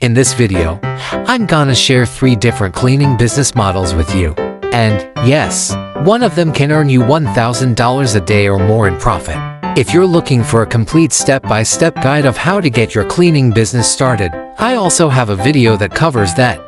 In this video, I'm gonna share 3 different cleaning business models with you. And yes, one of them can earn you $1,000 a day or more in profit. If you're looking for a complete step-by-step guide of how to get your cleaning business started, I also have a video that covers that,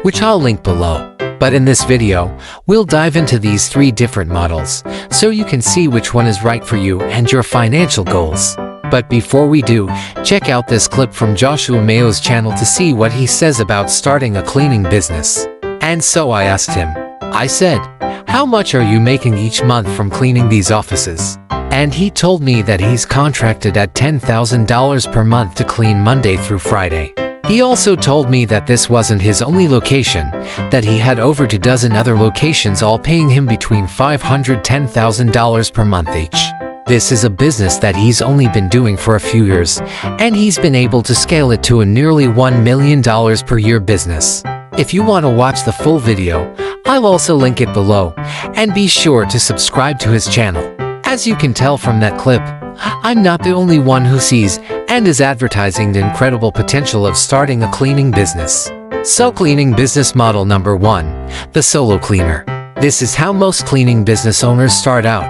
which I'll link below. But in this video, we'll dive into these 3 different models, so you can see which one is right for you and your financial goals. But before we do, check out this clip from Joshua Mayo's channel to see what he says about starting a cleaning business. And so I asked him, I said, how much are you making each month from cleaning these offices? And he told me that he's contracted at $10,000 per month to clean Monday through Friday. He also told me that this wasn't his only location, that he had over 2 other locations all paying him between $500 to $10,000 per month each. This is a business that he's only been doing for a few years, and he's been able to scale it to a nearly $1 million per year business. If you want to watch the full video, I'll also link it below, and be sure to subscribe to his channel. As you can tell from that clip, I'm not the only one who sees and is advertising the incredible potential of starting a cleaning business. So cleaning business model number 1, the solo cleaner. This is how most cleaning business owners start out,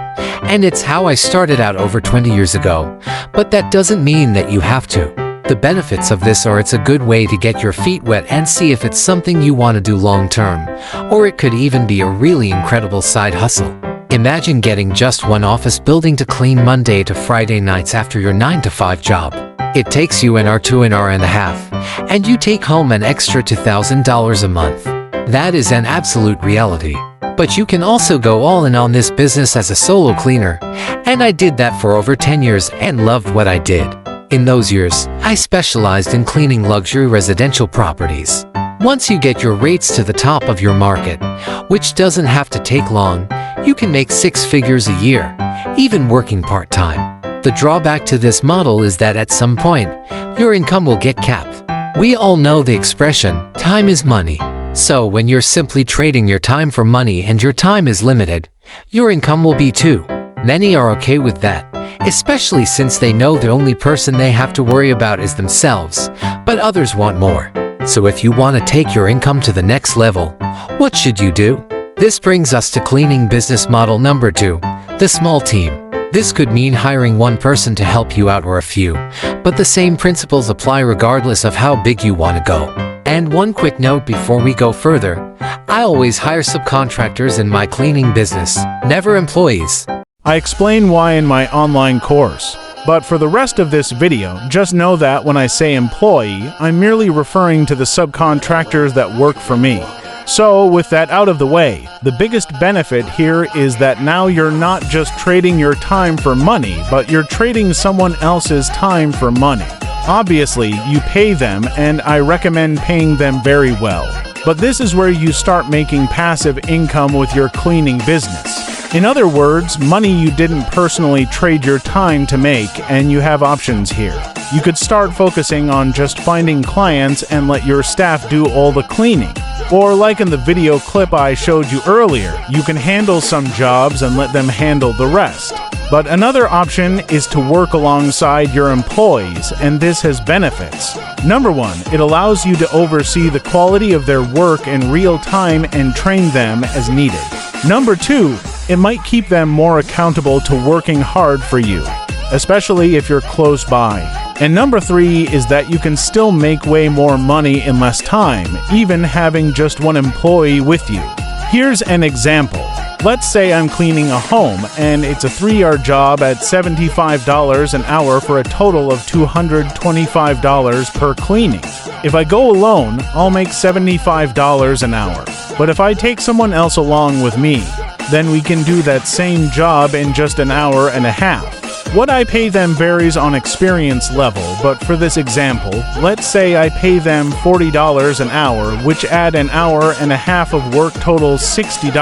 and it's how I started out over 20 years ago, but that doesn't mean that you have to. The benefits of this are it's a good way to get your feet wet and see if it's something you want to do long term, or it could even be a really incredible side hustle. Imagine getting just one office building to clean Monday to Friday nights after your 9-to-5 job. It takes you an hour to an hour and a half, and you take home an extra $2,000 a month. That is an absolute reality. But you can also go all in on this business as a solo cleaner, and I did that for over 10 years and loved what I did. In those years, I specialized in cleaning luxury residential properties. Once you get your rates to the top of your market, which doesn't have to take long, you can make 6 figures a year, even working part-time. The drawback to this model is that at some point, your income will get capped. We all know the expression, time is money. So when you're simply trading your time for money and your time is limited, your income will be too. Many are okay with that, especially since they know the only person they have to worry about is themselves, but others want more. So if you want to take your income to the next level, what should you do? This brings us to cleaning business model number 2, the small team. This could mean hiring one person to help you out or a few, but the same principles apply regardless of how big you want to go. And one quick note before we go further, I always hire subcontractors in my cleaning business, never employees. I explain why in my online course, but for the rest of this video, just know that when I say employee, I'm merely referring to the subcontractors that work for me. So with that out of the way, the biggest benefit here is that now you're not just trading your time for money, but you're trading someone else's time for money. Obviously, you pay them, and I recommend paying them very well. But this is where you start making passive income with your cleaning business. In other words, money you didn't personally trade your time to make, and you have options here. You could start focusing on just finding clients and let your staff do all the cleaning. Or like in the video clip I showed you earlier, you can handle some jobs and let them handle the rest. But another option is to work alongside your employees, and this has benefits. Number 1, it allows you to oversee the quality of their work in real time and train them as needed. Number 2, it might keep them more accountable to working hard for you, especially if you're close by. And number 3 is that you can still make way more money in less time, even having just one employee with you. Here's an example. Let's say I'm cleaning a home, and it's a 3-hour job at $75 an hour for a total of $225 per cleaning. If I go alone, I'll make $75 an hour. But if I take someone else along with me, then we can do that same job in just an hour and a half. What I pay them varies on experience level, but for this example, let's say I pay them $40 an hour, which add an hour and a half of work totals $60.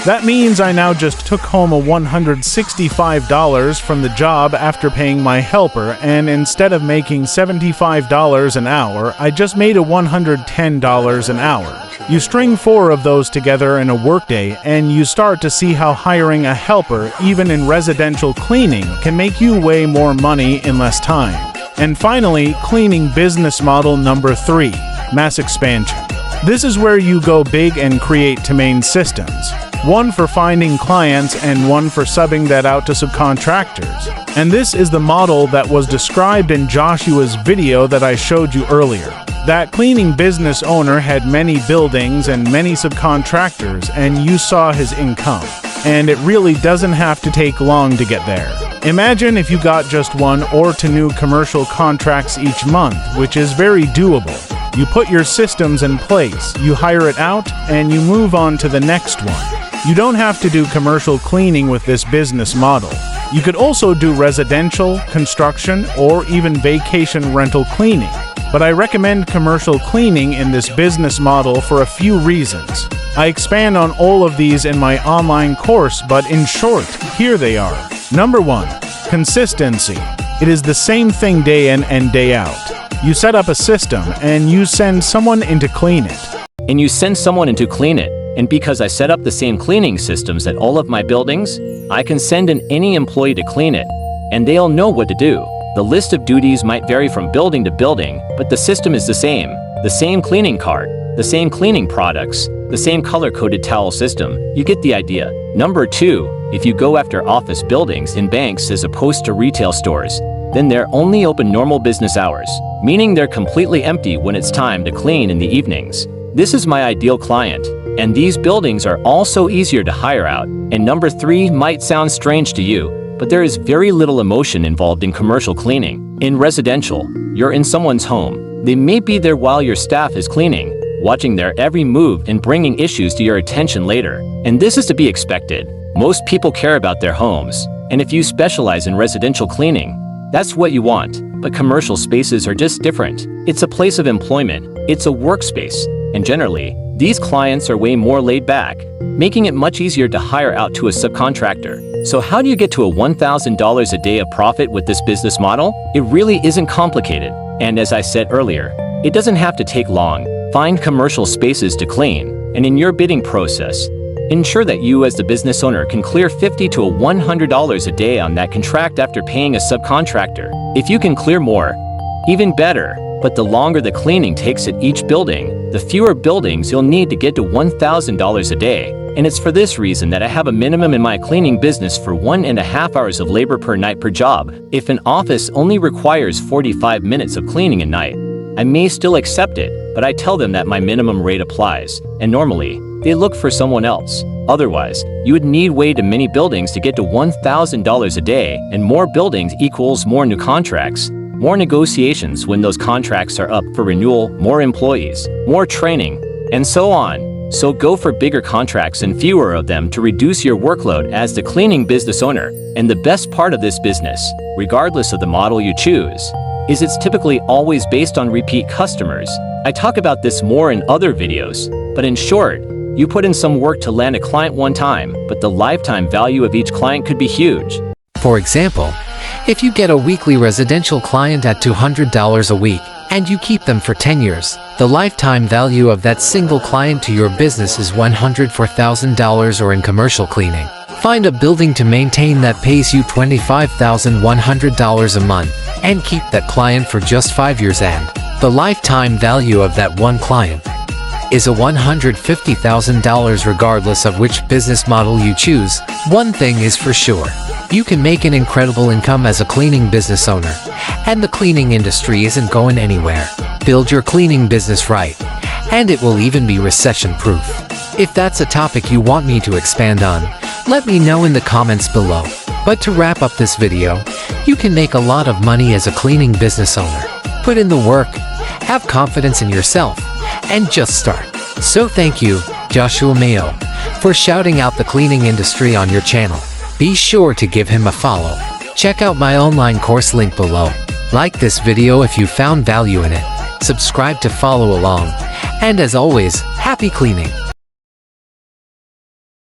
That means I now just took home a $165 from the job after paying my helper, and instead of making $75 an hour, I just made a $110 an hour. You string 4 of those together in a workday, and you start to see how hiring a helper, even in residential cleaning, can make you way more money in less time. And finally, cleaning business model number 3, mass expansion. This is where you go big and create two main systems, one for finding clients and one for subbing that out to subcontractors. And this is the model that was described in Joshua's video that I showed you earlier. That cleaning business owner had many buildings and many subcontractors, and you saw his income. And it really doesn't have to take long to get there. Imagine if you got just 1 or 2 new commercial contracts each month, which is very doable. You put your systems in place, you hire it out, and you move on to the next one. You don't have to do commercial cleaning with this business model. You could also do residential, construction, or even vacation rental cleaning. But I recommend commercial cleaning in this business model for a few reasons. I expand on all of these in my online course, but in short, here they are. Number 1, consistency. It is the same thing day in and day out. You set up a system and you send someone in to clean it. And because I set up the same cleaning systems at all of my buildings, I can send in any employee to clean it, and they'll know what to do. The list of duties might vary from building to building, but the system is the same. The same cleaning cart, the same cleaning products, the same color-coded towel system. You get the idea. Number 2, if you go after office buildings and banks as opposed to retail stores, then they're only open normal business hours, meaning they're completely empty when it's time to clean in the evenings. This is my ideal client, and these buildings are also easier to hire out. And number 3 might sound strange to you, but there is very little emotion involved in commercial cleaning. In residential, you're in someone's home. They may be there while your staff is cleaning, watching their every move and bringing issues to your attention later. And this is to be expected. Most people care about their homes, and if you specialize in residential cleaning, that's what you want. But commercial spaces are just different. It's a place of employment, it's a workspace, and generally, these clients are way more laid back, making it much easier to hire out to a subcontractor. So how do you get to a $1,000 a day of profit with this business model? It really isn't complicated. And as I said earlier, it doesn't have to take long. Find commercial spaces to clean, and in your bidding process, ensure that you as the business owner can clear $50 to $100 a day on that contract after paying a subcontractor. If you can clear more, even better. But the longer the cleaning takes at each building, the fewer buildings you'll need to get to $1,000 a day. And it's for this reason that I have a minimum in my cleaning business for 1.5 hours of labor per night per job. If an office only requires 45 minutes of cleaning a night, I may still accept it, but I tell them that my minimum rate applies, and normally, they look for someone else. Otherwise, you would need way too many buildings to get to $1,000 a day, and more buildings equals more new contracts. More negotiations when those contracts are up for renewal, more employees, more training, and so on. So go for bigger contracts and fewer of them to reduce your workload as the cleaning business owner. And the best part of this business, regardless of the model you choose, is it's typically always based on repeat customers. I talk about this more in other videos, but in short, you put in some work to land a client one time, but the lifetime value of each client could be huge. For example, if you get a weekly residential client at $200 a week and you keep them for 10 years, the lifetime value of that single client to your business is $104,000. Or in commercial cleaning, find a building to maintain that pays you $25,100 a month and keep that client for just 5 years, and the lifetime value of that one client is $150,000 regardless of which business model you choose. One thing is for sure. You can make an incredible income as a cleaning business owner, and the cleaning industry isn't going anywhere. Build your cleaning business right, and it will even be recession-proof. If that's a topic you want me to expand on, let me know in the comments below. But to wrap up this video, you can make a lot of money as a cleaning business owner. Put in the work, have confidence in yourself, and just start. So thank you, Joshua Mayo, for shouting out the cleaning industry on your channel. Be sure to give him a follow. Check out my online course link below. Like this video if you found value in it. Subscribe to follow along. And as always, happy cleaning!